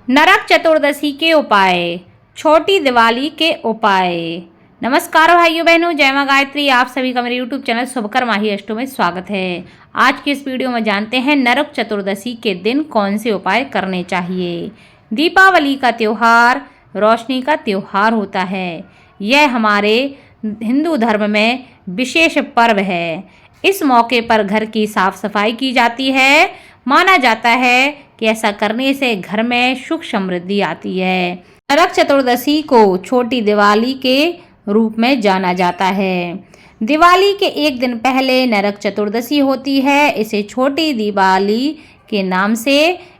नरक चतुर्दशी के उपाय, छोटी दिवाली के उपाय। नमस्कार भाइयों बहनों, जय मां गायत्री। आप सभी का मेरे यूट्यूब चैनल शुभकर माही अष्टो में स्वागत है। आज की इस वीडियो में जानते हैं नरक चतुर्दशी के दिन कौन से उपाय करने चाहिए। दीपावली का त्यौहार रोशनी का त्यौहार होता है। यह हमारे हिंदू धर्म में विशेष पर्व है। इस मौके पर घर की साफ सफाई की जाती है। माना जाता है कि ऐसा करने से घर में सुख समृद्धि आती है। नरक चतुर्दशी को छोटी दिवाली के रूप में जाना जाता है। दिवाली के एक दिन पहले नरक चतुर्दशी होती है। इसे छोटी दिवाली के नाम से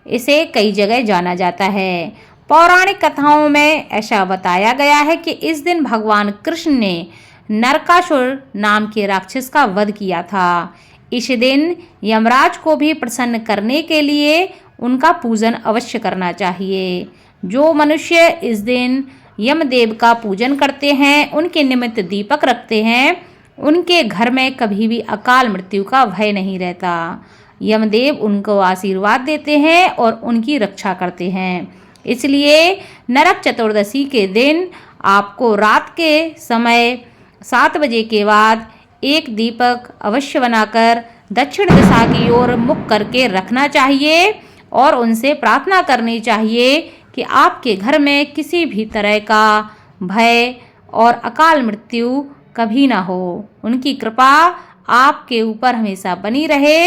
इसे कई जगह जाना जाता है। पौराणिक कथाओं में ऐसा बताया गया है कि इस दिन भगवान कृष्ण ने नरकासुर नाम के राक्षस का वध किया था। इस दिन यमराज को भी प्रसन्न करने के लिए उनका पूजन अवश्य करना चाहिए। जो मनुष्य इस दिन यमदेव का पूजन करते हैं, उनके निमित्त दीपक रखते हैं, उनके घर में कभी भी अकाल मृत्यु का भय नहीं रहता। यमदेव उनको आशीर्वाद देते हैं और उनकी रक्षा करते हैं। इसलिए नरक चतुर्दशी के दिन आपको रात के समय 7 बजे के बाद एक दीपक अवश्य बनाकर दक्षिण दिशा की ओर मुख करके रखना चाहिए और उनसे प्रार्थना करनी चाहिए कि आपके घर में किसी भी तरह का भय और अकाल मृत्यु कभी ना हो। उनकी कृपा आपके ऊपर हमेशा बनी रहे।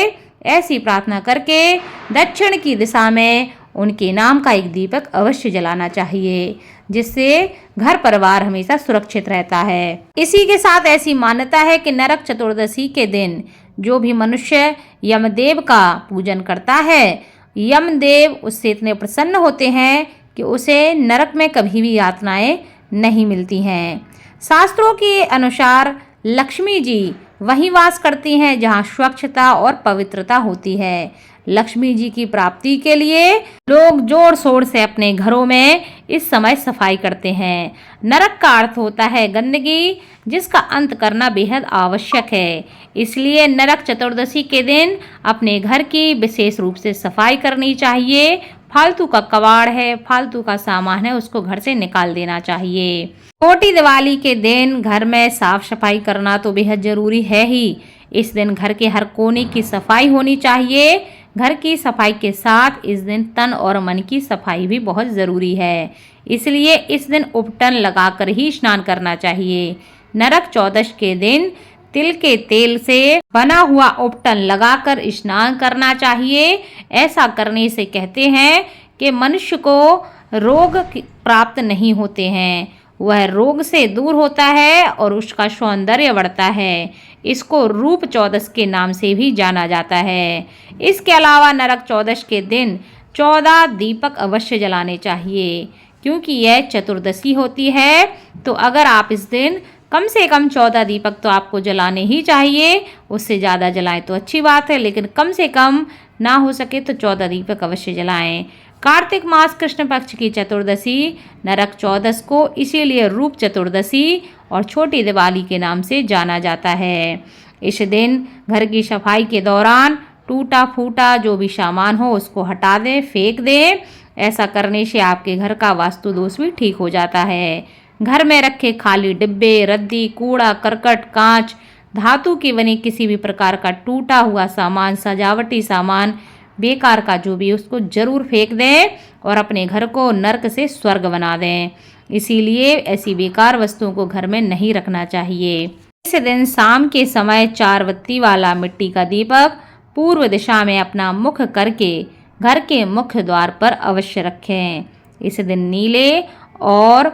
ऐसी प्रार्थना करके दक्षिण की दिशा में उनके नाम का एक दीपक अवश्य जलाना चाहिए, जिससे घर परिवार हमेशा सुरक्षित रहता है। इसी के साथ ऐसी मान्यता है कि नरक चतुर्दशी के दिन जो भी मनुष्य यमदेव का पूजन करता है, यमदेव उससे इतने प्रसन्न होते हैं कि उसे नरक में कभी भी यातनाएं नहीं मिलती हैं। शास्त्रों के अनुसार लक्ष्मी जी वहीं वास करती हैं जहां स्वच्छता और पवित्रता होती है। लक्ष्मी जी की प्राप्ति के लिए लोग जोर शोर से अपने घरों में इस समय सफाई करते हैं। नरक का अर्थ होता है गंदगी, जिसका अंत करना बेहद आवश्यक है। इसलिए नरक चतुर्दशी के दिन अपने घर की विशेष रूप से सफाई करनी चाहिए। फालतू का कबाड़ है, फालतू का सामान है, उसको घर से निकाल देना चाहिए। छोटी दिवाली के दिन घर में साफ सफाई करना तो बेहद जरूरी है ही। इस दिन घर के हर कोने की सफाई होनी चाहिए। घर की सफाई के साथ इस दिन तन और मन की सफाई भी बहुत ज़रूरी है। इसलिए इस दिन उपटन लगाकर ही स्नान करना चाहिए। नरक चौदश के दिन तिल के तेल से बना हुआ उपटन लगाकर स्नान करना चाहिए। ऐसा करने से कहते हैं कि मनुष्य को रोग प्राप्त नहीं होते हैं, वह रोग से दूर होता है और उसका सौंदर्य बढ़ता है। इसको रूप चौदस के नाम से भी जाना जाता है। इसके अलावा नरक चौदश के दिन 14 दीपक अवश्य जलाने चाहिए, क्योंकि यह चतुर्दशी होती है। तो अगर आप इस दिन कम से कम 14 दीपक तो आपको जलाने ही चाहिए। उससे ज़्यादा जलाएं तो अच्छी बात है, लेकिन कम से कम ना हो सके तो 14 दीपक अवश्य जलाएं। कार्तिक मास कृष्ण पक्ष की चतुर्दशी नरक चौदस को इसीलिए रूप चतुर्दशी और छोटी दिवाली के नाम से जाना जाता है। इस दिन घर की सफाई के दौरान टूटा फूटा जो भी सामान हो उसको हटा दें, फेंक दें। ऐसा करने से आपके घर का वास्तु दोष भी ठीक हो जाता है। घर में रखे खाली डिब्बे, रद्दी, कूड़ा करकट, कांच, धातु की बनी किसी भी प्रकार का टूटा हुआ सामान, सजावटी सामान, बेकार का जो भी, उसको जरूर फेंक दें और अपने घर को नर्क से स्वर्ग बना दें। इसीलिए ऐसी बेकार वस्तुओं को घर में नहीं रखना चाहिए। इस दिन शाम के समय 4 बत्ती वाला मिट्टी का दीपक पूर्व दिशा में अपना मुख करके घर के मुख्य द्वार पर अवश्य रखें। इस दिन नीले और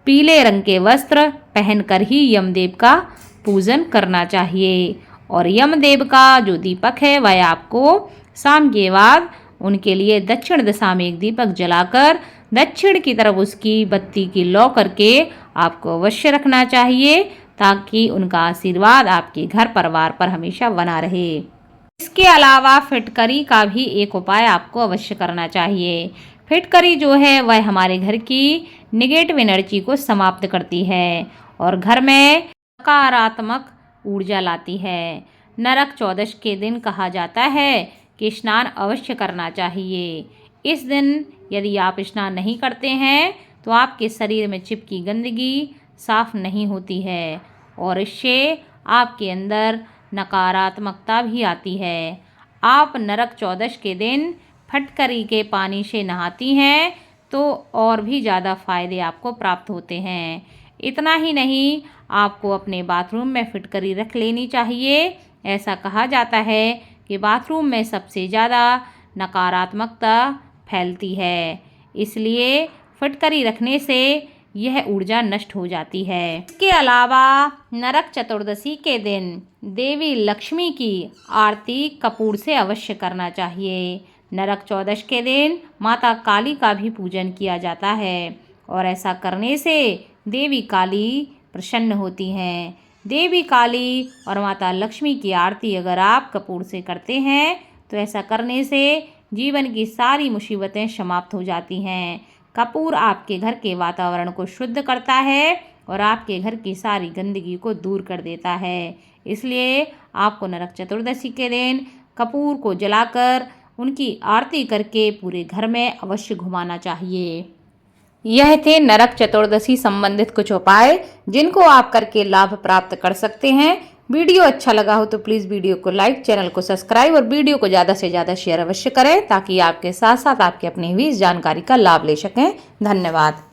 पीले रंग के वस्त्र पहनकर ही यमदेव का पूजन करना चाहिए। और यमदेव का जो दीपक है वह आपको शाम के बाद उनके लिए दक्षिण दिशा में एक दीपक जलाकर दक्षिण की तरफ उसकी बत्ती की लौ करके आपको अवश्य रखना चाहिए, ताकि उनका आशीर्वाद आपके घर परिवार पर हमेशा बना रहे। इसके अलावा फिटकरी का भी एक उपाय आपको अवश्य करना चाहिए। फिटकरी जो है वह हमारे घर की निगेटिव एनर्जी को समाप्त करती है और घर में सकारात्मक ऊर्जा लाती है। नरक चौदश के दिन कहा जाता है कि स्नान अवश्य करना चाहिए। इस दिन यदि आप स्नान नहीं करते हैं तो आपके शरीर में चिपकी गंदगी साफ नहीं होती है और इससे आपके अंदर नकारात्मकता भी आती है। आप नरक चौदश के दिन फटकरी के पानी से नहाती हैं तो और भी ज़्यादा फ़ायदे आपको प्राप्त होते हैं। इतना ही नहीं, आपको अपने बाथरूम में फिटकरी रख लेनी चाहिए। ऐसा कहा जाता है कि बाथरूम में सबसे ज़्यादा नकारात्मकता फैलती है, इसलिए फिटकरी रखने से यह ऊर्जा नष्ट हो जाती है। इसके अलावा नरक चतुर्दशी के दिन देवी लक्ष्मी की आरती कपूर से अवश्य करना चाहिए। नरक चौदश के दिन माता काली का भी पूजन किया जाता है और ऐसा करने से देवी काली प्रसन्न होती हैं। देवी काली और माता लक्ष्मी की आरती अगर आप कपूर से करते हैं तो ऐसा करने से जीवन की सारी मुसीबतें समाप्त हो जाती हैं। कपूर आपके घर के वातावरण को शुद्ध करता है और आपके घर की सारी गंदगी को दूर कर देता है। इसलिए आपको नरक चतुर्दशी के दिन कपूर को जलाकर उनकी आरती करके पूरे घर में अवश्य घुमाना चाहिए। यह थे नरक चतुर्दशी संबंधित कुछ उपाय जिनको आप करके लाभ प्राप्त कर सकते हैं। वीडियो अच्छा लगा हो तो प्लीज़ वीडियो को लाइक, चैनल को सब्सक्राइब और वीडियो को ज़्यादा से ज़्यादा शेयर अवश्य करें ताकि आपके साथ साथ आपके अपने भी इस जानकारी का लाभ ले सकें। धन्यवाद।